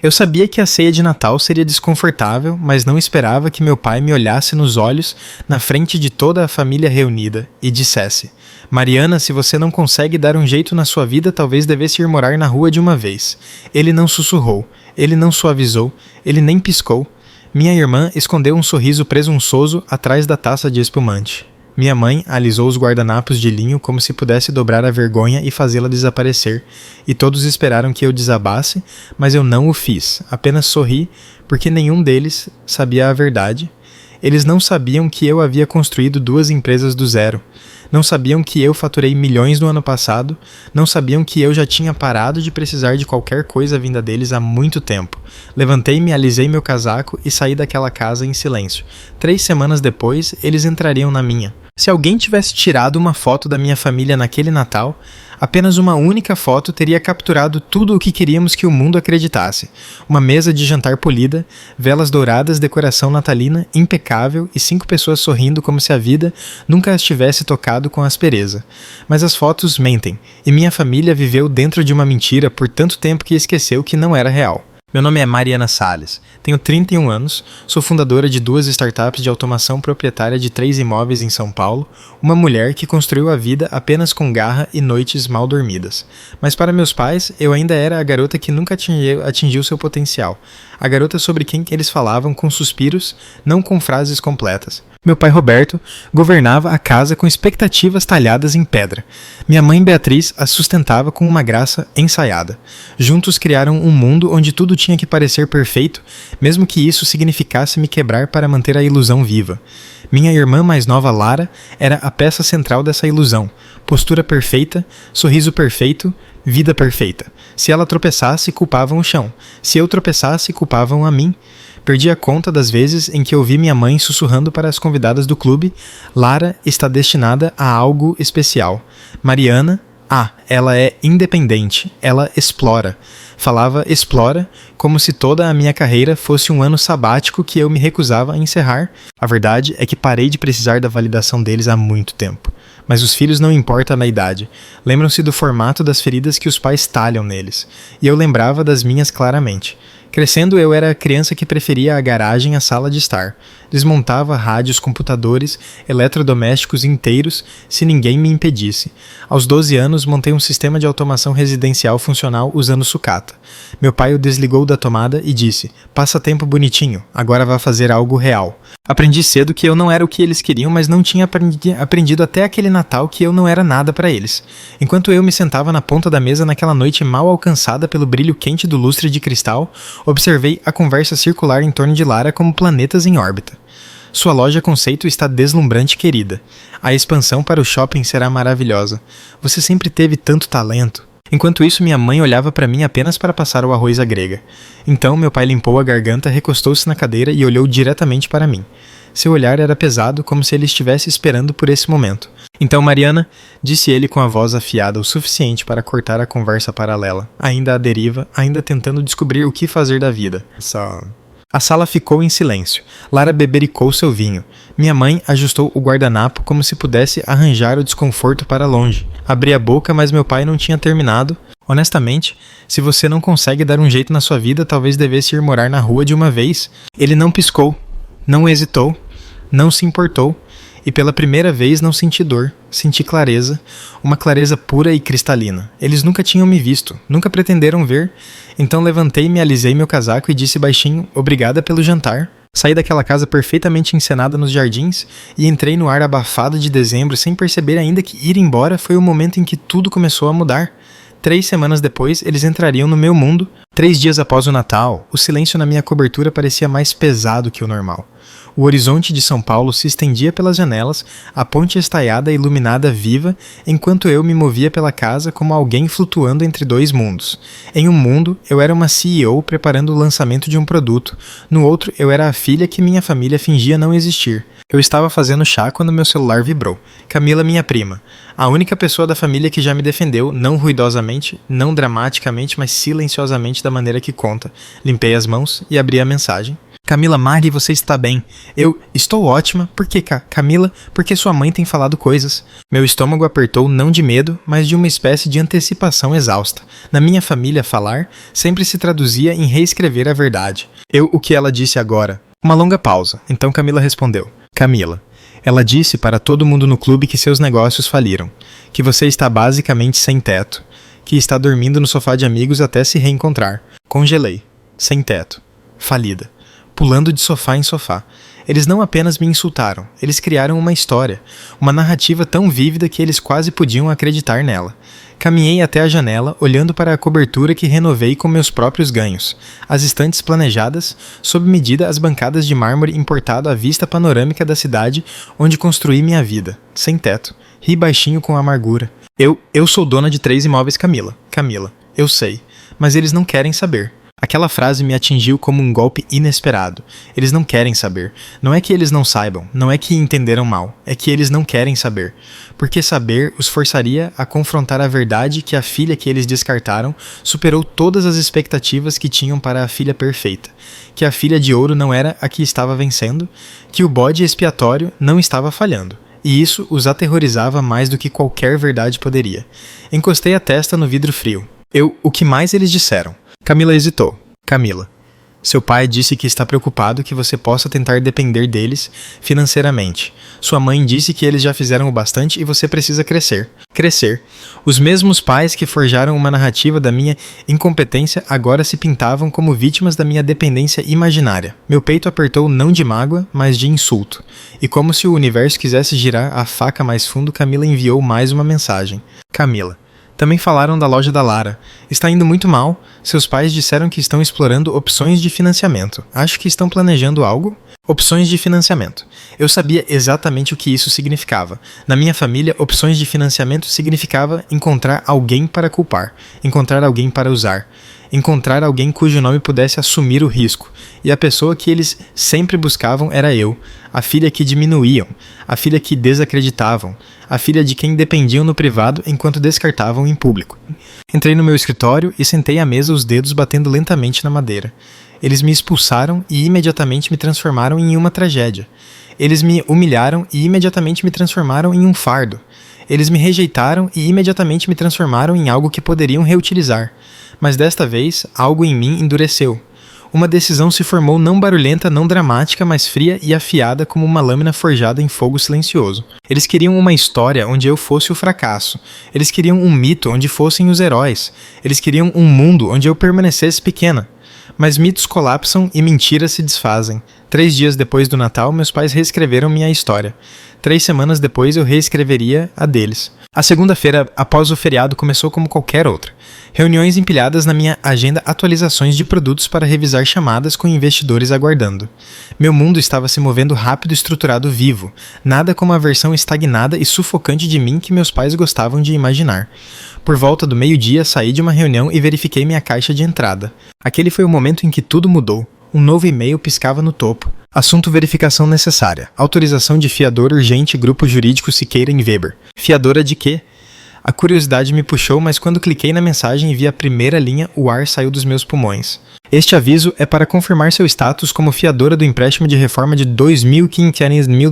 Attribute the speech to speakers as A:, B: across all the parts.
A: Eu sabia que a ceia de Natal seria desconfortável, mas não esperava que meu pai me olhasse nos olhos na frente de toda a família reunida e dissesse: Mariana, se você não consegue dar um jeito na sua vida, talvez devesse ir morar na rua de uma vez. Ele não sussurrou, ele não suavizou, ele nem piscou. Minha irmã escondeu um sorriso presunçoso atrás da taça de espumante. Minha mãe alisou os guardanapos de linho como se pudesse dobrar a vergonha e fazê-la desaparecer, e todos esperaram que eu desabasse, mas eu não o fiz, apenas sorri, porque nenhum deles sabia a verdade. Eles não sabiam que eu havia construído 2 empresas do zero. Não sabiam que eu faturei milhões no ano passado. Não sabiam que eu já tinha parado de precisar de qualquer coisa vinda deles há muito tempo. Levantei-me, alisei meu casaco e saí daquela casa em silêncio. 3 semanas depois, eles entrariam na minha. Se alguém tivesse tirado uma foto da minha família naquele Natal, apenas uma única foto teria capturado tudo o que queríamos que o mundo acreditasse. Uma mesa de jantar polida, velas douradas, decoração natalina impecável e 5 pessoas sorrindo como se a vida nunca as tivesse tocado com aspereza. Mas as fotos mentem, e minha família viveu dentro de uma mentira por tanto tempo que esqueceu que não era real. Meu nome é Mariana Salles, tenho 31 anos, sou fundadora de 2 startups de automação, proprietária de 3 imóveis em São Paulo, uma mulher que construiu a vida apenas com garra e noites mal dormidas. Mas para meus pais, eu ainda era a garota que nunca atingiu seu potencial, a garota sobre quem eles falavam com suspiros, não com frases completas. Meu pai Roberto governava a casa com expectativas talhadas em pedra. Minha mãe Beatriz a sustentava com uma graça ensaiada. Juntos criaram um mundo onde tudo tinha que parecer perfeito, mesmo que isso significasse me quebrar para manter a ilusão viva. Minha irmã mais nova Lara era a peça central dessa ilusão. Postura perfeita, sorriso perfeito, vida perfeita. Se ela tropeçasse, culpavam o chão. Se eu tropeçasse, culpavam a mim. Perdi a conta das vezes em que ouvi minha mãe sussurrando para as convidadas do clube: Lara está destinada a algo especial. Mariana, ela é independente, ela explora. Falava explora como se toda a minha carreira fosse um ano sabático que eu me recusava a encerrar. A verdade é que parei de precisar da validação deles há muito tempo. Mas os filhos não importam na idade. Lembram-se do formato das feridas que os pais talham neles. E eu lembrava das minhas claramente. Crescendo, eu era a criança que preferia a garagem à sala de estar. Desmontava rádios, computadores, eletrodomésticos inteiros se ninguém me impedisse. Aos 12 anos, montei um sistema de automação residencial funcional usando sucata. Meu pai o desligou da tomada e disse: passatempo bonitinho, agora vá fazer algo real. Aprendi cedo que eu não era o que eles queriam, mas não tinha aprendido até aquele Natal que eu não era nada para eles. Enquanto eu me sentava na ponta da mesa naquela noite mal alcançada pelo brilho quente do lustre de cristal, observei a conversa circular em torno de Lara como planetas em órbita. Sua loja conceito está deslumbrante, querida. A expansão para o shopping será maravilhosa. Você sempre teve tanto talento. Enquanto isso, minha mãe olhava para mim apenas para passar o arroz à grega. Então, meu pai limpou a garganta, recostou-se na cadeira e olhou diretamente para mim. Seu olhar era pesado, como se ele estivesse esperando por esse momento. Então, Mariana, disse ele com a voz afiada o suficiente para cortar a conversa paralela, ainda à deriva, ainda tentando descobrir o que fazer da vida. A sala ficou em silêncio. Lara bebericou seu vinho. Minha mãe ajustou o guardanapo como se pudesse arranjar o desconforto para longe. Abri a boca, mas meu pai não tinha terminado. Honestamente, se você não consegue dar um jeito na sua vida, talvez devesse ir morar na rua de uma vez. Ele não piscou, não hesitou, não se importou. E pela primeira vez não senti dor, senti clareza, uma clareza pura e cristalina. Eles nunca tinham me visto, nunca pretenderam ver. Então levantei-me, alisei meu casaco e disse baixinho: obrigada pelo jantar. Saí daquela casa perfeitamente encenada nos jardins e entrei no ar abafado de dezembro sem perceber ainda que ir embora foi o momento em que tudo começou a mudar. 3 semanas depois, eles entrariam no meu mundo. 3 dias após o Natal, o silêncio na minha cobertura parecia mais pesado que o normal. O horizonte de São Paulo se estendia pelas janelas, a ponte estaiada e iluminada viva, enquanto eu me movia pela casa como alguém flutuando entre 2 mundos. Em um mundo, eu era uma CEO preparando o lançamento de um produto. No outro, eu era a filha que minha família fingia não existir. Eu estava fazendo chá quando meu celular vibrou. Camila, minha prima. A única pessoa da família que já me defendeu, não ruidosamente, não dramaticamente, mas silenciosamente da maneira que conta. Limpei as mãos e abri a mensagem. Camila, Mari, você está bem? Eu estou ótima. Por que, Camila? Porque sua mãe tem falado coisas. Meu estômago apertou não de medo, mas de uma espécie de antecipação exausta. Na minha família, falar sempre se traduzia em reescrever a verdade. O que ela disse agora? Uma longa pausa. Então Camila respondeu. Camila, ela disse para todo mundo no clube que seus negócios faliram, que você está basicamente sem teto, que está dormindo no sofá de amigos até se reencontrar. Congelei. Sem teto. Falida. Pulando de sofá em sofá. Eles não apenas me insultaram, eles criaram uma história, uma narrativa tão vívida que eles quase podiam acreditar nela. Caminhei até a janela, olhando para a cobertura que renovei com meus próprios ganhos, as estantes planejadas, sob medida as bancadas de mármore importado à vista panorâmica da cidade onde construí minha vida, sem teto. Ri baixinho com amargura. Eu sou dona de 3 imóveis, Camila. Camila, eu sei, mas eles não querem saber. Aquela frase me atingiu como um golpe inesperado. Eles não querem saber. Não é que eles não saibam, não é que entenderam mal, é que eles não querem saber. Porque saber os forçaria a confrontar a verdade que a filha que eles descartaram superou todas as expectativas que tinham para a filha perfeita. Que a filha de ouro não era a que estava vencendo, que o bode expiatório não estava falhando. E isso os aterrorizava mais do que qualquer verdade poderia. Encostei a testa no vidro frio. O que mais eles disseram? Camila hesitou. Camila, seu pai disse que está preocupado que você possa tentar depender deles financeiramente. Sua mãe disse que eles já fizeram o bastante e você precisa crescer. Crescer. Os mesmos pais que forjaram uma narrativa da minha incompetência agora se pintavam como vítimas da minha dependência imaginária. Meu peito apertou não de mágoa, mas de insulto. E como se o universo quisesse girar a faca mais fundo, Camila enviou mais uma mensagem. Camila. Também falaram da loja da Lara. Está indo muito mal. Seus pais disseram que estão explorando opções de financiamento. Acho que estão planejando algo. Opções de financiamento. Eu sabia exatamente o que isso significava. Na minha família, opções de financiamento significava encontrar alguém para culpar, encontrar alguém para usar, encontrar alguém cujo nome pudesse assumir o risco. E a pessoa que eles sempre buscavam era eu, a filha que diminuíam, a filha que desacreditavam, a filha de quem dependiam no privado enquanto descartavam em público. Entrei no meu escritório e sentei à mesa, os dedos batendo lentamente na madeira. Eles me expulsaram e imediatamente me transformaram em uma tragédia. Eles me humilharam e imediatamente me transformaram em um fardo. Eles me rejeitaram e imediatamente me transformaram em algo que poderiam reutilizar. Mas desta vez, algo em mim endureceu. Uma decisão se formou não barulhenta, não dramática, mas fria e afiada como uma lâmina forjada em fogo silencioso. Eles queriam uma história onde eu fosse o fracasso. Eles queriam um mito onde fossem os heróis. Eles queriam um mundo onde eu permanecesse pequena. Mas mitos colapsam e mentiras se desfazem. 3 dias depois do Natal, meus pais reescreveram minha história. 3 semanas depois, eu reescreveria a deles. A segunda-feira, após o feriado, começou como qualquer outra. Reuniões empilhadas na minha agenda, atualizações de produtos para revisar chamadas com investidores aguardando. Meu mundo estava se movendo rápido, estruturado, vivo. Nada como a versão estagnada e sufocante de mim que meus pais gostavam de imaginar. Por volta do meio-dia, saí de uma reunião e verifiquei minha caixa de entrada. Aquele foi o momento em que tudo mudou. Um novo e-mail piscava no topo. Assunto: verificação necessária. Autorização de fiador urgente, Grupo Jurídico Siqueira em Weber. Fiadora de quê? A curiosidade me puxou, mas quando cliquei na mensagem e vi a primeira linha, o ar saiu dos meus pulmões. Este aviso é para confirmar seu status como fiadora do empréstimo de reforma de 2.500 mil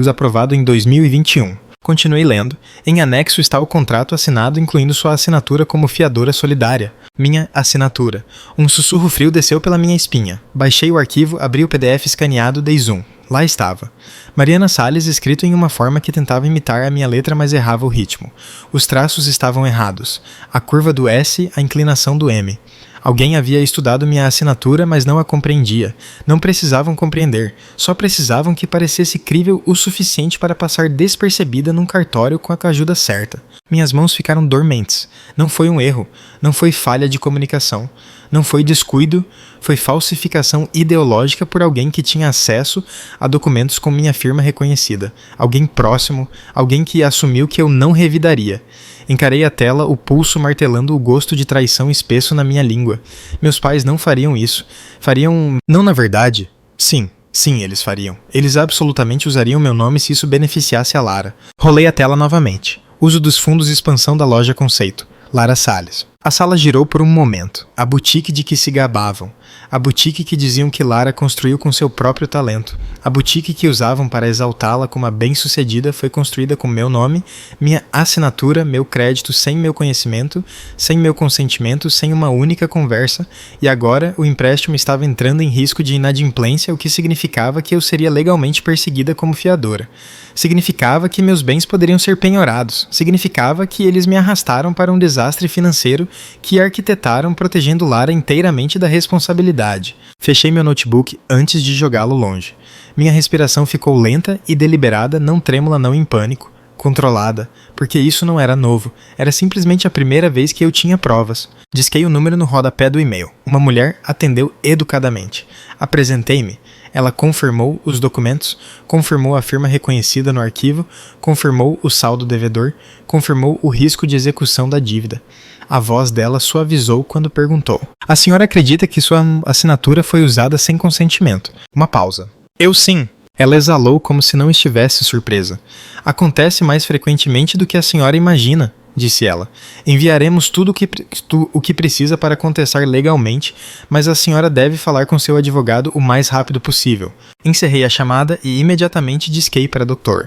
A: aprovado em 2021. Continuei lendo. Em anexo está o contrato assinado, incluindo sua assinatura como fiadora solidária. Minha assinatura. Um sussurro frio desceu pela minha espinha. Baixei o arquivo, abri o PDF escaneado, dei zoom. Lá estava. Mariana Salles, escrito em uma forma que tentava imitar a minha letra, mas errava o ritmo. Os traços estavam errados. A curva do S, a inclinação do M. Alguém havia estudado minha assinatura, mas não a compreendia. Não precisavam compreender, só precisavam que parecesse crível o suficiente para passar despercebida num cartório com a ajuda certa. Minhas mãos ficaram dormentes. Não foi um erro, não foi falha de comunicação, não foi descuido, foi falsificação ideológica por alguém que tinha acesso a documentos com minha firma reconhecida. Alguém próximo, alguém que assumiu que eu não revidaria. Encarei a tela, o pulso martelando o gosto de traição espesso na minha língua. Meus pais não fariam isso. Fariam... Não, na verdade. Sim, eles fariam. Eles absolutamente usariam meu nome se isso beneficiasse a Lara. Rolei a tela novamente. Uso dos fundos e expansão da loja Conceito. Lara Salles. A sala girou por um momento. A boutique de que se gabavam. A boutique que diziam que Lara construiu com seu próprio talento. A boutique que usavam para exaltá-la como a bem-sucedida foi construída com meu nome, minha assinatura, meu crédito, sem meu conhecimento, sem meu consentimento, sem uma única conversa, e agora o empréstimo estava entrando em risco de inadimplência, o que significava que eu seria legalmente perseguida como fiadora. Significava que meus bens poderiam ser penhorados. Significava que eles me arrastaram para um desastre financeiro que arquitetaram protegendo Lara inteiramente da responsabilidade. Fechei meu notebook antes de jogá-lo longe. Minha respiração ficou lenta e deliberada, não trêmula, não em pânico. Controlada, porque isso não era novo, era simplesmente a primeira vez que eu tinha provas. Disquei o número no rodapé do e-mail. Uma mulher atendeu educadamente. Apresentei-me. Ela confirmou os documentos, confirmou a firma reconhecida no arquivo, confirmou o saldo devedor, confirmou o risco de execução da dívida. A voz dela suavizou quando perguntou: "A senhora acredita que sua assinatura foi usada sem consentimento?" Uma pausa. "Eu sim." Ela exalou como se não estivesse surpresa. "Acontece mais frequentemente do que a senhora imagina", disse ela. "Enviaremos tudo o que precisa para contestar legalmente, mas a senhora deve falar com seu advogado o mais rápido possível." Encerrei a chamada e imediatamente disquei para Dr.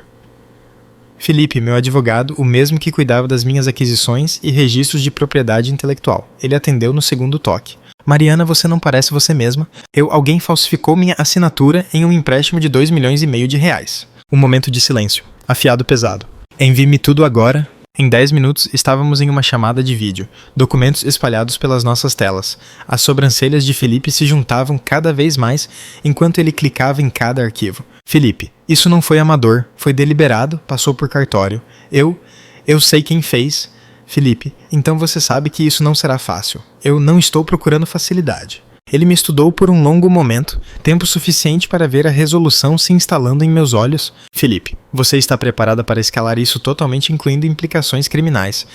A: Felipe, meu advogado, o mesmo que cuidava das minhas aquisições e registros de propriedade intelectual. Ele atendeu no segundo toque. "Mariana, você não parece você mesma. Alguém falsificou minha assinatura em um empréstimo de 2,5 milhões de reais." Um momento de silêncio. Afiado pesado. "Envie-me tudo agora." Em 10 minutos, estávamos em uma chamada de vídeo, documentos espalhados pelas nossas telas. As sobrancelhas de Felipe se juntavam cada vez mais enquanto ele clicava em cada arquivo. "Felipe, isso não foi amador, foi deliberado, passou por cartório. Eu sei quem fez." "Felipe, então você sabe que isso não será fácil. Eu não estou procurando facilidade." Ele me estudou por um longo momento, tempo suficiente para ver a resolução se instalando em meus olhos. "Felipe, você está preparada para escalar isso totalmente, incluindo implicações criminais.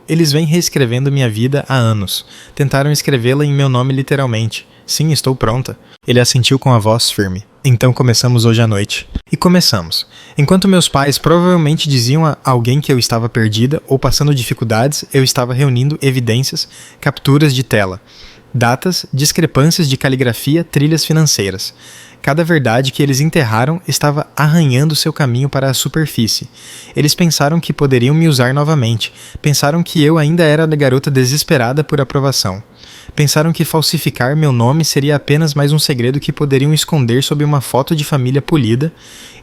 A: Eles vêm reescrevendo minha vida há anos. Tentaram escrevê-la em meu nome literalmente. Sim, estou pronta." Ele assentiu com a voz firme. "Então começamos hoje à noite." E começamos. Enquanto meus pais provavelmente diziam a alguém que eu estava perdida ou passando dificuldades, eu estava reunindo evidências, capturas de tela, datas, discrepâncias de caligrafia, trilhas financeiras. Cada verdade que eles enterraram estava arranhando seu caminho para a superfície. Eles pensaram que poderiam me usar novamente. Pensaram que eu ainda era a garota desesperada por aprovação. Pensaram que falsificar meu nome seria apenas mais um segredo que poderiam esconder sob uma foto de família polida.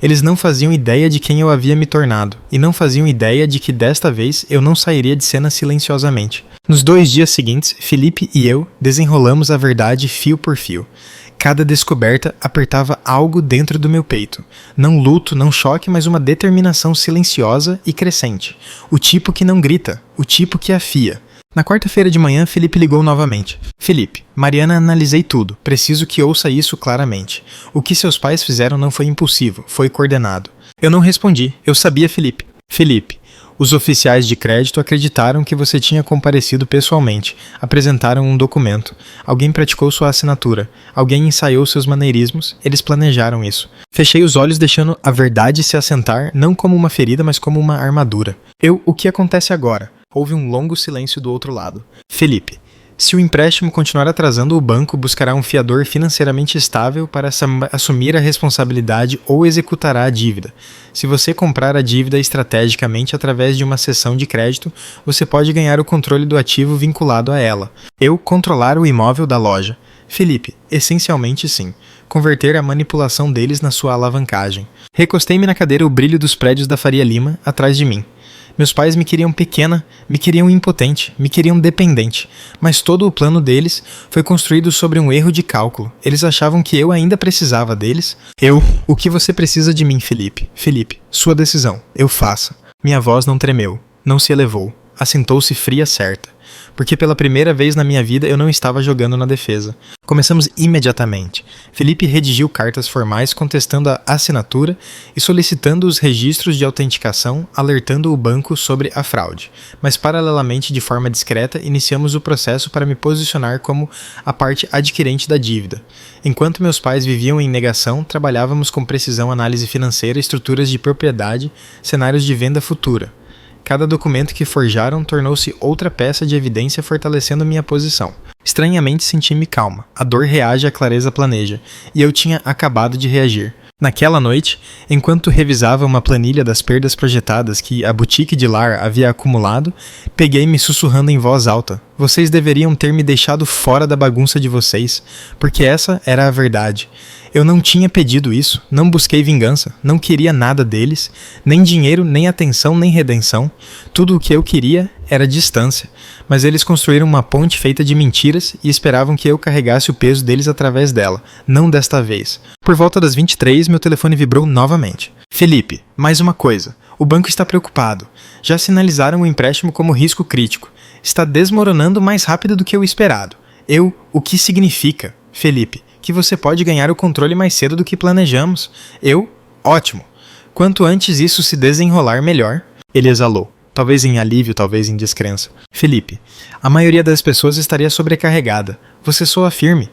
A: Eles não faziam ideia de quem eu havia me tornado, e não faziam ideia de que desta vez eu não sairia de cena silenciosamente. Nos 2 dias seguintes, Felipe e eu desenrolamos a verdade fio por fio. Cada descoberta apertava algo dentro do meu peito. Não luto, não choque, mas uma determinação silenciosa e crescente. O tipo que não grita, o tipo que afia. Na quarta-feira de manhã, Felipe ligou novamente. "Felipe, Mariana, analisei tudo. Preciso que ouça isso claramente. O que seus pais fizeram não foi impulsivo, foi coordenado." Eu não respondi. Eu sabia, Felipe. "Felipe, os oficiais de crédito acreditaram que você tinha comparecido pessoalmente. Apresentaram um documento. Alguém praticou sua assinatura. Alguém ensaiou seus maneirismos. Eles planejaram isso." Fechei os olhos, deixando a verdade se assentar, não como uma ferida, mas como uma armadura. O que acontece agora?" Houve um longo silêncio do outro lado. "Felipe, se o empréstimo continuar atrasando, o banco buscará um fiador financeiramente estável para assumir a responsabilidade ou executará a dívida. Se você comprar a dívida estrategicamente através de uma cessão de crédito, você pode ganhar o controle do ativo vinculado a ela. Controlar o imóvel da loja. Felipe, essencialmente sim. Converter a manipulação deles na sua alavancagem." Recostei-me na cadeira, o brilho dos prédios da Faria Lima atrás de mim. Meus pais me queriam pequena, me queriam impotente, me queriam dependente, mas todo o plano deles foi construído sobre um erro de cálculo. Eles achavam que eu ainda precisava deles. O que você precisa de mim, Felipe? Felipe, sua decisão. Eu faça." Minha voz não tremeu, não se elevou, assentou-se fria certa. Porque pela primeira vez na minha vida eu não estava jogando na defesa. Começamos imediatamente. Felipe redigiu cartas formais contestando a assinatura e solicitando os registros de autenticação, alertando o banco sobre a fraude. Mas paralelamente, de forma discreta, iniciamos o processo para me posicionar como a parte adquirente da dívida. Enquanto meus pais viviam em negação, trabalhávamos com precisão análise financeira, estruturas de propriedade, cenários de venda futura. Cada documento que forjaram tornou-se outra peça de evidência fortalecendo minha posição. Estranhamente senti-me calma. A dor reage, a clareza planeja. E eu tinha acabado de reagir. Naquela noite, enquanto revisava uma planilha das perdas projetadas que a boutique de Lar havia acumulado, peguei-me sussurrando em voz alta. Vocês deveriam ter me deixado fora da bagunça de vocês, porque essa era a verdade. Eu não tinha pedido isso, não busquei vingança, não queria nada deles, nem dinheiro, nem atenção, nem redenção. Tudo o que eu queria era distância, mas eles construíram uma ponte feita de mentiras e esperavam que eu carregasse o peso deles através dela, não desta vez. Por volta das 23, meu telefone vibrou novamente. Felipe, mais uma coisa. O banco está preocupado. Já sinalizaram o empréstimo como risco crítico. Está desmoronando mais rápido do que o esperado. O que significa, Felipe? Que você pode ganhar o controle mais cedo do que planejamos. Ótimo. Quanto antes isso se desenrolar, melhor. Ele exalou. Talvez em alívio, talvez em descrença. Felipe, a maioria das pessoas estaria sobrecarregada. Você soa firme.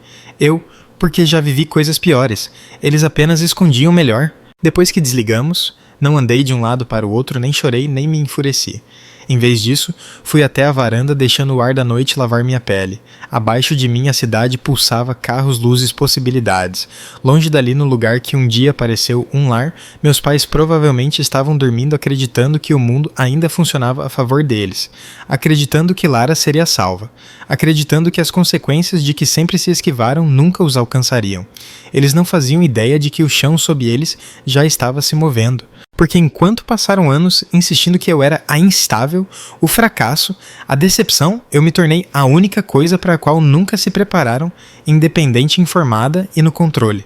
A: Porque já vivi coisas piores. Eles apenas escondiam melhor. Depois que desligamos, não andei de um lado para o outro, nem chorei, nem me enfureci. Em vez disso, fui até a varanda deixando o ar da noite lavar minha pele. Abaixo de mim a cidade pulsava carros, luzes, possibilidades. Longe dali, no lugar que um dia pareceu um lar, meus pais provavelmente estavam dormindo acreditando que o mundo ainda funcionava a favor deles. Acreditando que Lara seria salva. Acreditando que as consequências de que sempre se esquivaram nunca os alcançariam. Eles não faziam ideia de que o chão sob eles já estava se movendo. Porque enquanto passaram anos insistindo que eu era a instável, o fracasso, a decepção, eu me tornei a única coisa para a qual nunca se prepararam, independente, informada e no controle.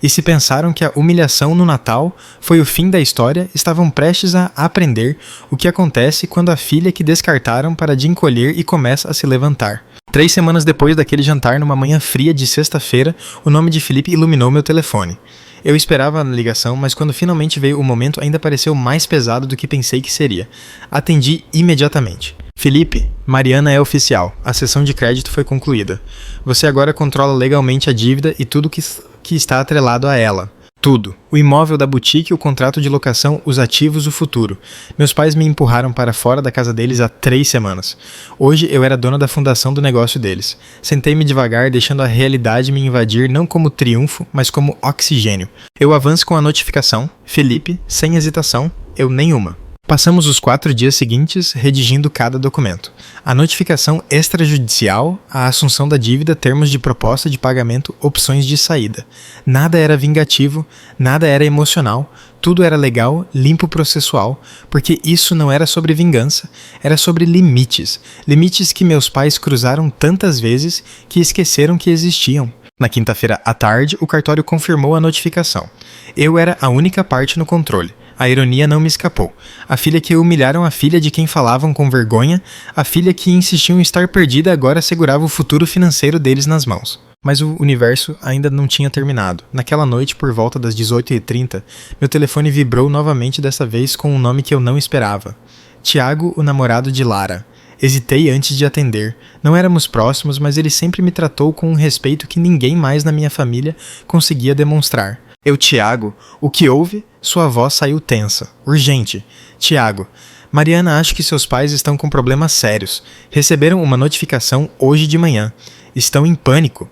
A: E se pensaram que a humilhação no Natal foi o fim da história, estavam prestes a aprender o que acontece quando a filha que descartaram para de encolher e começa a se levantar. 3 semanas depois daquele jantar, numa manhã fria de sexta-feira, o nome de Felipe iluminou meu telefone. Eu esperava a ligação, mas quando finalmente veio o momento ainda pareceu mais pesado do que pensei que seria. Atendi imediatamente. Felipe, Mariana é oficial. A sessão de crédito foi concluída. Você agora controla legalmente a dívida e tudo que está atrelado a ela. Tudo. O imóvel da boutique, o contrato de locação, os ativos, o futuro. Meus pais me empurraram para fora da casa deles há 3 semanas. Hoje eu era dona da fundação do negócio deles. Sentei-me devagar, deixando a realidade me invadir não como triunfo, mas como oxigênio. Eu avanço com a notificação. Felipe, sem hesitação, nenhuma. Passamos os 4 dias seguintes redigindo cada documento. A notificação extrajudicial, a assunção da dívida, termos de proposta de pagamento, opções de saída. Nada era vingativo, nada era emocional, tudo era legal, limpo processual, porque isso não era sobre vingança, era sobre limites. Limites que meus pais cruzaram tantas vezes que esqueceram que existiam. Na quinta-feira à tarde, o cartório confirmou a notificação. Eu era a única parte no controle. A ironia não me escapou. A filha que humilharam a filha de quem falavam com vergonha, a filha que insistiam em estar perdida agora segurava o futuro financeiro deles nas mãos. Mas o universo ainda não tinha terminado. Naquela noite, por volta das 18h30, meu telefone vibrou novamente, dessa vez com um nome que eu não esperava. Tiago, o namorado de Lara. Hesitei antes de atender. Não éramos próximos, mas ele sempre me tratou com um respeito que ninguém mais na minha família conseguia demonstrar. Tiago, o que houve? Sua voz saiu tensa. Urgente. Tiago, Mariana acha que seus pais estão com problemas sérios. Receberam uma notificação hoje de manhã. Estão em pânico.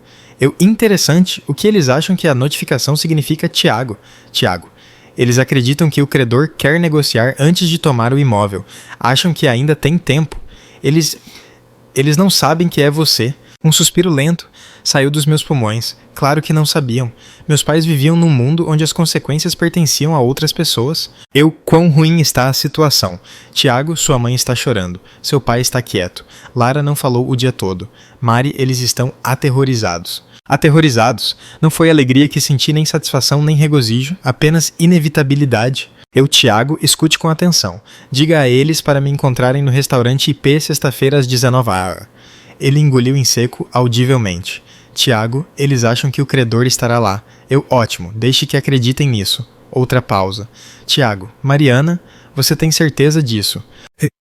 A: Interessante, o que eles acham que a notificação significa Tiago? Tiago, eles acreditam que o credor quer negociar antes de tomar o imóvel. Acham que ainda tem tempo. Eles não sabem que é você. Um suspiro lento saiu dos meus pulmões. Claro que não sabiam. Meus pais viviam num mundo onde as consequências pertenciam a outras pessoas. Quão ruim está a situação. Tiago, sua mãe está chorando. Seu pai está quieto. Lara não falou o dia todo. Mari, eles estão aterrorizados. Aterrorizados. Não foi alegria que senti, nem satisfação, nem regozijo. Apenas inevitabilidade. Tiago, escute com atenção. Diga a eles para me encontrarem no restaurante IP sexta-feira às 19h. Ele engoliu em seco, audivelmente. Tiago, eles acham que o credor estará lá. Ótimo, deixe que acreditem nisso. Outra pausa. Tiago, Mariana, você tem certeza disso?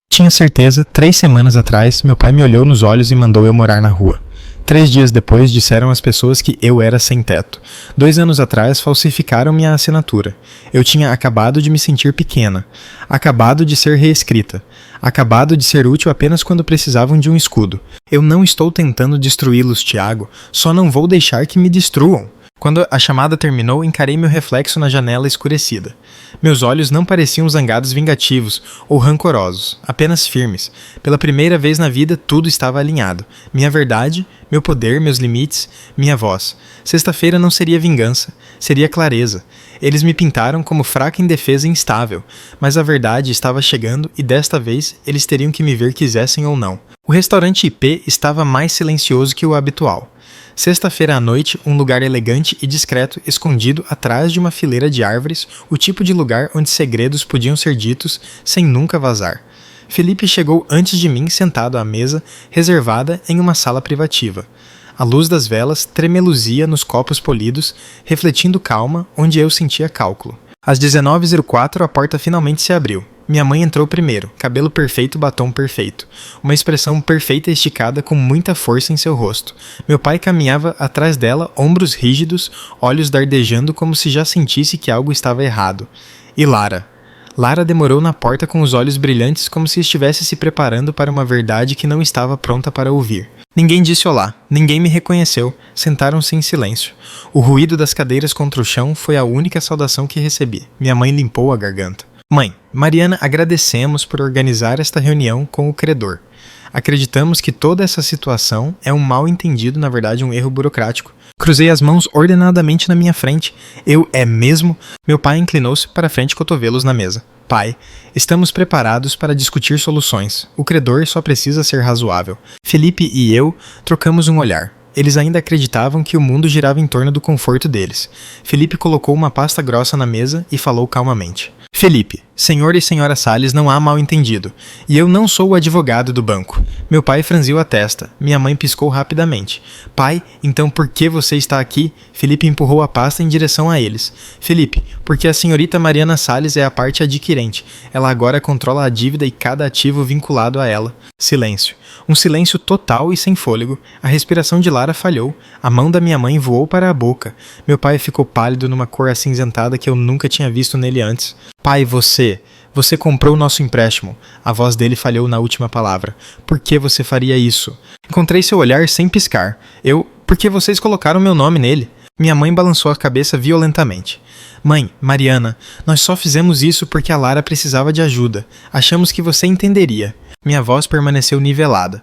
A: Tinha certeza. 3 semanas atrás, meu pai me olhou nos olhos e mandou eu morar na rua. 3 dias depois, disseram as pessoas que eu era sem teto. 2 anos atrás, falsificaram minha assinatura. Eu tinha acabado de me sentir pequena. Acabado de ser reescrita. acabado de ser útil apenas quando precisavam de um escudo. Eu não estou tentando destruí-los, Tiago, só não vou deixar que me destruam. Quando a chamada terminou, encarei meu reflexo na janela escurecida. Meus olhos não pareciam zangados vingativos ou rancorosos, apenas firmes. Pela primeira vez na vida, tudo estava alinhado. Minha verdade, meu poder, meus limites, minha voz. Sexta-feira não seria vingança, seria clareza. Eles me pintaram como fraca, indefesa e instável, mas a verdade estava chegando e desta vez eles teriam que me ver quisessem ou não. O restaurante IP estava mais silencioso que o habitual. Sexta-feira à noite, um lugar elegante e discreto escondido atrás de uma fileira de árvores, o tipo de lugar onde segredos podiam ser ditos sem nunca vazar. Felipe chegou antes de mim sentado à mesa, reservada em uma sala privativa. A luz das velas tremeluzia nos copos polidos, refletindo calma onde eu sentia cálculo. Às 19h04 a porta finalmente se abriu. Minha mãe entrou primeiro, cabelo perfeito, batom perfeito. Uma expressão perfeita esticada com muita força em seu rosto. Meu pai caminhava atrás dela, ombros rígidos, olhos dardejando como se já sentisse que algo estava errado. E Lara? Lara demorou na porta com os olhos brilhantes como se estivesse se preparando para uma verdade que não estava pronta para ouvir. Ninguém disse olá, ninguém me reconheceu, sentaram-se em silêncio. O ruído das cadeiras contra o chão foi a única saudação que recebi. Minha mãe limpou a garganta. Mãe, Mariana, agradecemos por organizar esta reunião com o credor. Acreditamos que toda essa situação é um mal-entendido, na verdade um erro burocrático. Cruzei as mãos ordenadamente na minha frente. É mesmo? Meu pai inclinou-se para frente, cotovelos na mesa. Pai, estamos preparados para discutir soluções. O credor só precisa ser razoável. Felipe e eu trocamos um olhar. Eles ainda acreditavam que o mundo girava em torno do conforto deles. Felipe colocou uma pasta grossa na mesa e falou calmamente. Felipe, senhor e senhora Salles, não há mal-entendido. E eu não sou o advogado do banco. Meu pai franziu a testa. Minha mãe piscou rapidamente. Pai, então por que você está aqui? Felipe empurrou a pasta em direção a eles. Felipe, porque a senhorita Mariana Salles é a parte adquirente. Ela agora controla a dívida e cada ativo vinculado a ela. Silêncio. Um silêncio total e sem fôlego. A respiração de Lara falhou. A mão da minha mãe voou para a boca. Meu pai ficou pálido numa cor acinzentada que eu nunca tinha visto nele antes. Pai, você comprou o nosso empréstimo. A voz dele falhou na última palavra. Por que você faria isso? Encontrei seu olhar sem piscar. Porque vocês colocaram meu nome nele. Minha mãe balançou a cabeça violentamente. Mãe, Mariana, nós só fizemos isso porque a Lara precisava de ajuda. Achamos que você entenderia. Minha voz permaneceu nivelada.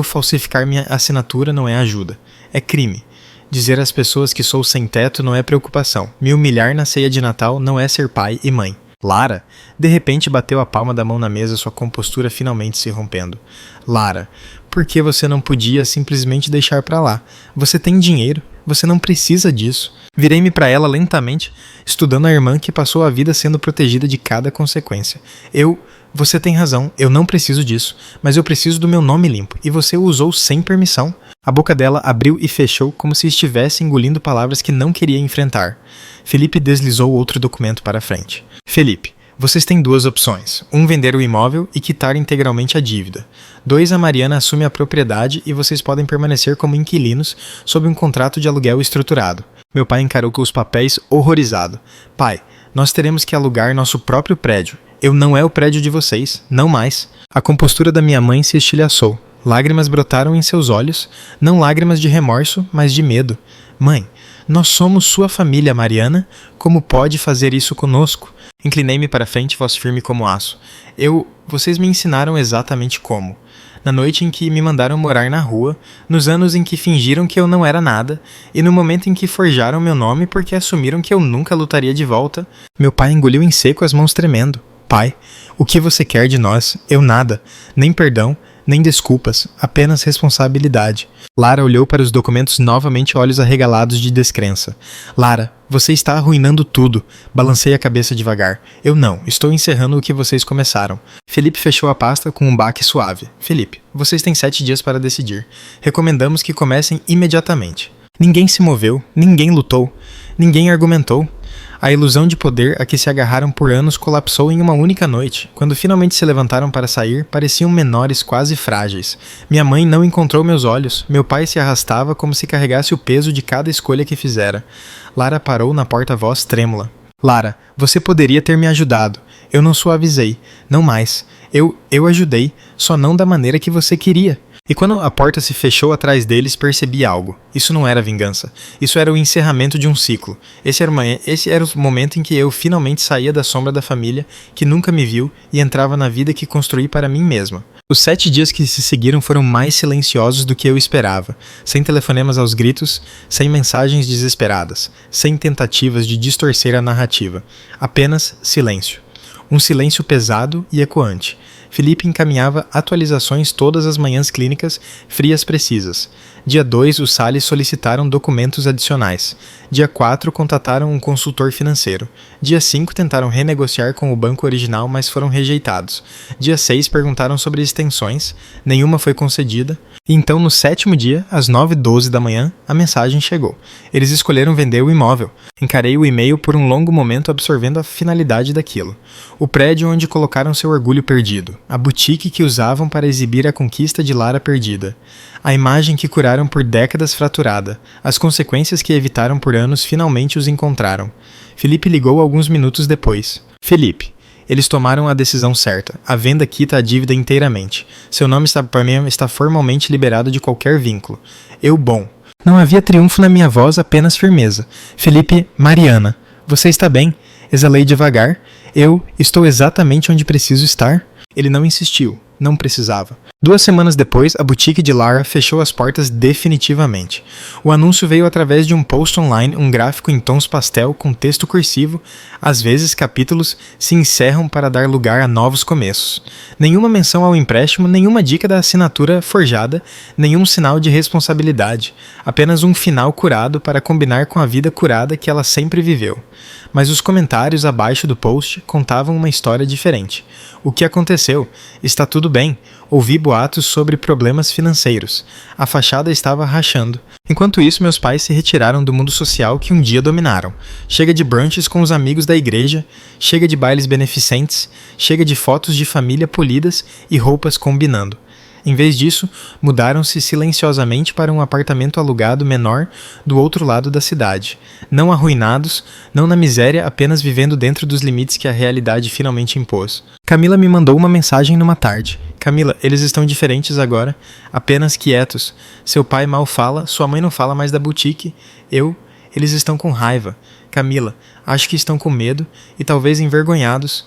A: Falsificar minha assinatura não é ajuda. É crime. Dizer às pessoas que sou sem teto não é preocupação. Me humilhar na ceia de Natal não é ser pai e mãe. Lara? De repente bateu a palma da mão na mesa, sua compostura finalmente se rompendo. Lara, por que você não podia simplesmente deixar pra lá? Você tem dinheiro, você não precisa disso. Virei-me para ela lentamente, estudando a irmã que passou a vida sendo protegida de cada consequência. Você tem razão, eu não preciso disso, mas eu preciso do meu nome limpo, e você o usou sem permissão. A boca dela abriu e fechou como se estivesse engolindo palavras que não queria enfrentar. Felipe deslizou outro documento para a frente. Felipe, vocês têm duas opções. 1, vender o imóvel e quitar integralmente a dívida. 2, a Mariana assume a propriedade e vocês podem permanecer como inquilinos sob um contrato de aluguel estruturado. Meu pai encarou com os papéis horrorizado. Pai, nós teremos que alugar nosso próprio prédio. Não é o prédio de vocês, não mais. A compostura da minha mãe se estilhaçou. Lágrimas brotaram em seus olhos, não lágrimas de remorso, mas de medo. Mãe, nós somos sua família, Mariana. Como pode fazer isso conosco? Inclinei-me para frente, voz firme como aço. Vocês me ensinaram exatamente como. Na noite em que me mandaram morar na rua, nos anos em que fingiram que eu não era nada, e no momento em que forjaram meu nome porque assumiram que eu nunca lutaria de volta. Meu pai engoliu em seco, as mãos tremendo. Pai, o que você quer de nós? Nada. Nem perdão, nem desculpas, apenas responsabilidade. Lara olhou para os documentos novamente, olhos arregalados de descrença. Lara, você está arruinando tudo. Balancei a cabeça devagar. Estou encerrando o que vocês começaram. Felipe fechou a pasta com um baque suave. Felipe, vocês têm 7 dias para decidir. Recomendamos que comecem imediatamente. Ninguém se moveu, ninguém lutou, ninguém argumentou. A ilusão de poder a que se agarraram por anos colapsou em uma única noite. Quando finalmente se levantaram para sair, pareciam menores, quase frágeis. Minha mãe não encontrou meus olhos. Meu pai se arrastava como se carregasse o peso de cada escolha que fizera. Lara parou na porta, voz trêmula. Lara, você poderia ter me ajudado. Eu não suavizei, não mais. Eu ajudei, só não da maneira que você queria. E quando a porta se fechou atrás deles, percebi algo. Isso não era vingança. Isso era o encerramento de um ciclo. Esse era o momento em que eu finalmente saía da sombra da família, que nunca me viu, e entrava na vida que construí para mim mesma. Os 7 dias que se seguiram foram mais silenciosos do que eu esperava, sem telefonemas aos gritos, sem mensagens desesperadas, sem tentativas de distorcer a narrativa. Apenas silêncio. Um silêncio pesado e ecoante. Felipe encaminhava atualizações todas as manhãs clínicas, frias precisas. Dia 2, os Salles solicitaram documentos adicionais. Dia 4, contataram um consultor financeiro. Dia 5, tentaram renegociar com o banco original, mas foram rejeitados. Dia 6, perguntaram sobre extensões. Nenhuma foi concedida. E então, no 7º dia, às 9h12 da manhã, a mensagem chegou. Eles escolheram vender o imóvel. Encarei o e-mail por um longo momento, absorvendo a finalidade daquilo. O prédio onde colocaram seu orgulho perdido. A boutique que usavam para exibir a conquista de Lara perdida. A imagem que curaram por décadas fraturada. As consequências que evitaram por anos finalmente os encontraram. Felipe ligou alguns minutos depois. Felipe. Eles tomaram a decisão certa. A venda quita a dívida inteiramente. Seu nome está formalmente liberado de qualquer vínculo. Bom. Não havia triunfo na minha voz, apenas firmeza. Felipe, Mariana. Você está bem? Exalei devagar. Eu estou exatamente onde preciso estar? Ele não insistiu. Não precisava. 2 semanas depois, a boutique de Lara fechou as portas definitivamente. O anúncio veio através de um post online, um gráfico em tons pastel com texto cursivo. Às vezes, capítulos se encerram para dar lugar a novos começos. Nenhuma menção ao empréstimo, nenhuma dica da assinatura forjada, nenhum sinal de responsabilidade. Apenas um final curado para combinar com a vida curada que ela sempre viveu. Mas os comentários abaixo do post contavam uma história diferente. O que aconteceu? Está tudo bem. Ouvi boatos sobre problemas financeiros. A fachada estava rachando. Enquanto isso, meus pais se retiraram do mundo social que um dia dominaram. Chega de brunches com os amigos da igreja, chega de bailes beneficentes, chega de fotos de família polidas e roupas combinando. Em vez disso, mudaram-se silenciosamente para um apartamento alugado menor do outro lado da cidade. Não arruinados, não na miséria, apenas vivendo dentro dos limites que a realidade finalmente impôs. Camila me mandou uma mensagem numa tarde. Camila, eles estão diferentes agora, apenas quietos. Seu pai mal fala, sua mãe não fala mais da boutique. Eles estão com raiva. Camila, acho que estão com medo e talvez envergonhados.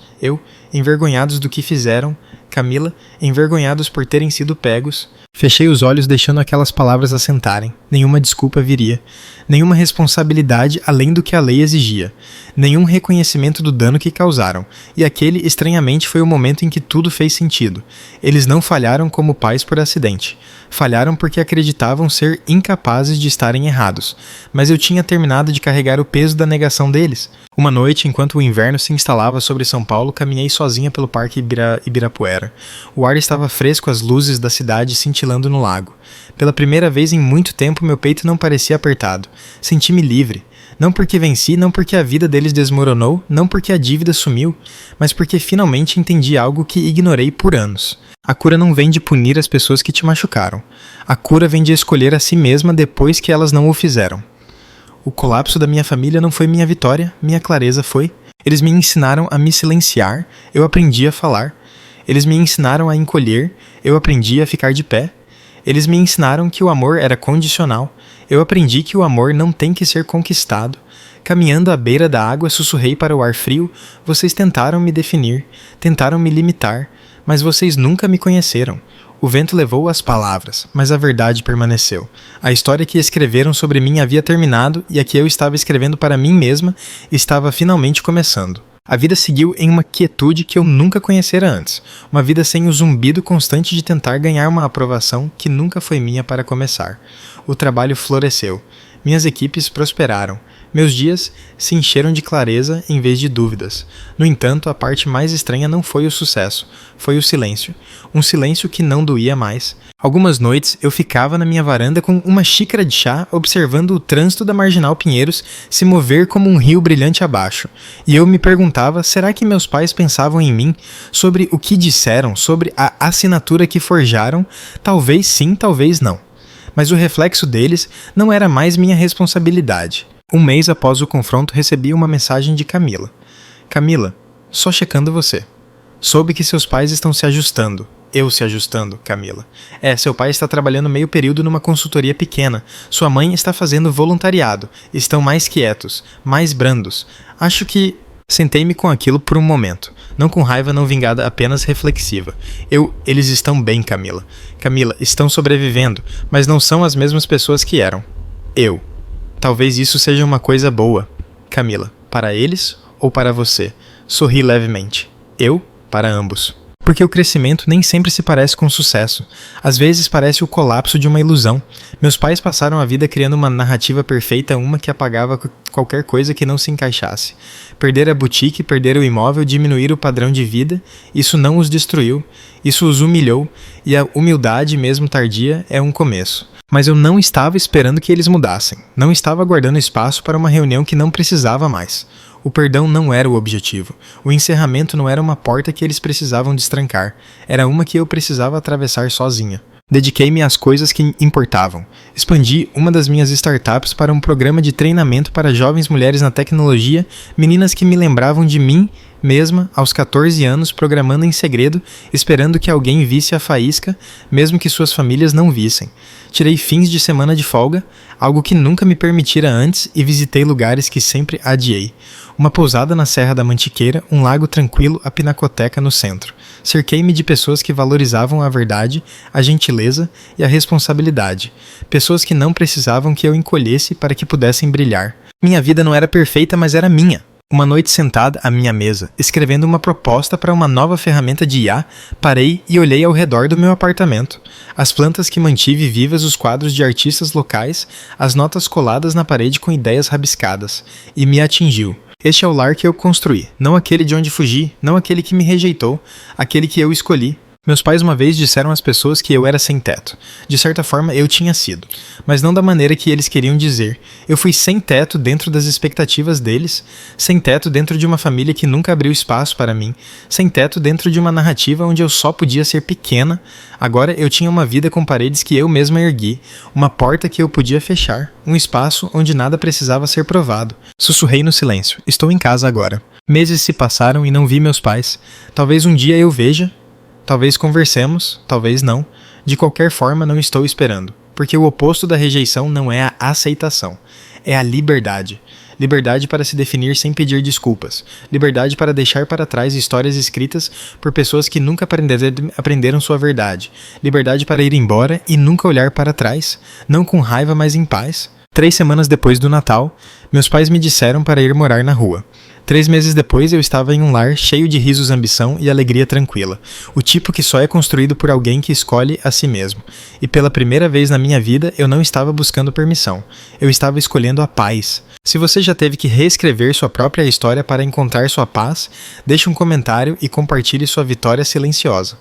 A: Envergonhados do que fizeram. Camila, envergonhados por terem sido pegos. Fechei os olhos deixando aquelas palavras assentarem. Nenhuma desculpa viria. Nenhuma responsabilidade além do que a lei exigia. Nenhum reconhecimento do dano que causaram. E aquele, estranhamente, foi o momento em que tudo fez sentido. Eles não falharam como pais por acidente. Falharam porque acreditavam ser incapazes de estarem errados. Mas eu tinha terminado de carregar o peso da negação deles. Uma noite, enquanto o inverno se instalava sobre São Paulo, caminhei sozinha pelo Parque Ibirapuera. O ar estava fresco, as luzes da cidade cintilando no lago. Pela primeira vez em muito tempo, meu peito não parecia apertado. Senti-me livre. Não porque venci, não porque a vida deles desmoronou, não porque a dívida sumiu, mas porque finalmente entendi algo que ignorei por anos. A cura não vem de punir as pessoas que te machucaram. A cura vem de escolher a si mesma depois que elas não o fizeram. O colapso da minha família não foi minha vitória, minha clareza foi. Eles me ensinaram a me silenciar, eu aprendi a falar. Eles me ensinaram a encolher, eu aprendi a ficar de pé. Eles me ensinaram que o amor era condicional, eu aprendi que o amor não tem que ser conquistado. Caminhando à beira da água, sussurrei para o ar frio, vocês tentaram me definir, tentaram me limitar, mas vocês nunca me conheceram. O vento levou as palavras, mas a verdade permaneceu. A história que escreveram sobre mim havia terminado e a que eu estava escrevendo para mim mesma estava finalmente começando. A vida seguiu em uma quietude que eu nunca conhecera antes. Uma vida sem o zumbido constante de tentar ganhar uma aprovação que nunca foi minha para começar. O trabalho floresceu. Minhas equipes prosperaram. Meus dias se encheram de clareza em vez de dúvidas. No entanto, a parte mais estranha não foi o sucesso, foi o silêncio. Um silêncio que não doía mais. Algumas noites eu ficava na minha varanda com uma xícara de chá observando o trânsito da Marginal Pinheiros se mover como um rio brilhante abaixo. E eu me perguntava, será que meus pais pensavam em mim? Sobre o que disseram? Sobre a assinatura que forjaram? Talvez sim, talvez não. Mas o reflexo deles não era mais minha responsabilidade. Um mês após o confronto, recebi uma mensagem de Camila. Camila, Só checando você. Soube que seus pais estão se ajustando. Eu se ajustando, Camila. Seu pai está trabalhando meio período numa consultoria pequena. Sua mãe está fazendo voluntariado. Estão mais quietos, mais brandos. Acho que... Sentei-me com aquilo por um momento. Não com raiva não vingada, apenas reflexiva. Eles estão bem, Camila. Camila, estão sobrevivendo, mas não são as mesmas pessoas que eram. Talvez isso seja uma coisa boa. Camila, para eles ou para você? Sorri levemente. Para ambos. Porque o crescimento nem sempre se parece com sucesso. Às vezes parece o colapso de uma ilusão. Meus pais passaram a vida criando uma narrativa perfeita, uma que apagava qualquer coisa que não se encaixasse. Perder a boutique, perder o imóvel, diminuir o padrão de vida, isso não os destruiu, isso os humilhou, e a humildade, mesmo tardia, é um começo. Mas eu não estava esperando que eles mudassem. Não estava guardando espaço para uma reunião que não precisava mais. O perdão não era o objetivo. O encerramento não era uma porta que eles precisavam destrancar. Era uma que eu precisava atravessar sozinha. Dediquei-me às coisas que importavam. Expandi uma das minhas startups para um programa de treinamento para jovens mulheres na tecnologia, meninas que me lembravam de mim mesma aos 14 anos, programando em segredo, esperando que alguém visse a faísca, mesmo que suas famílias não vissem. Tirei fins de semana de folga, algo que nunca me permitira antes, e visitei lugares que sempre adiei. Uma pousada na Serra da Mantiqueira, um lago tranquilo, a pinacoteca no centro. Cerquei-me de pessoas que valorizavam a verdade, a gentileza e a responsabilidade. Pessoas que não precisavam que eu encolhesse para que pudessem brilhar. Minha vida não era perfeita, mas era minha. Uma noite sentada à minha mesa, escrevendo uma proposta para uma nova ferramenta de IA, parei e olhei ao redor do meu apartamento. As plantas que mantive vivas, os quadros de artistas locais, as notas coladas na parede com ideias rabiscadas. E me atingiu. Este é o lar que eu construí, não aquele de onde fugi, não aquele que me rejeitou, aquele que eu escolhi. Meus pais uma vez disseram às pessoas que eu era sem teto. De certa forma, eu tinha sido. Mas não da maneira que eles queriam dizer. Eu fui sem teto dentro das expectativas deles, sem teto dentro de uma família que nunca abriu espaço para mim, sem teto dentro de uma narrativa onde eu só podia ser pequena. Agora eu tinha uma vida com paredes que eu mesma ergui, uma porta que eu podia fechar, um espaço onde nada precisava ser provado. Sussurrei no silêncio. Estou em casa agora. Meses se passaram e não vi meus pais. Talvez um dia eu veja. Talvez conversemos, talvez não. De qualquer forma, não estou esperando. Porque o oposto da rejeição não é a aceitação. É a liberdade. Liberdade para se definir sem pedir desculpas. Liberdade para deixar para trás histórias escritas por pessoas que nunca aprenderam sua verdade. Liberdade para ir embora e nunca olhar para trás. Não com raiva, mas em paz. 3 semanas depois do Natal, meus pais me disseram para ir morar na rua. 3 meses depois eu estava em um lar cheio de risos, ambição e alegria tranquila. O tipo que só é construído por alguém que escolhe a si mesmo. E pela primeira vez na minha vida eu não estava buscando permissão. Eu estava escolhendo a paz. Se você já teve que reescrever sua própria história para encontrar sua paz, deixe um comentário e compartilhe sua vitória silenciosa.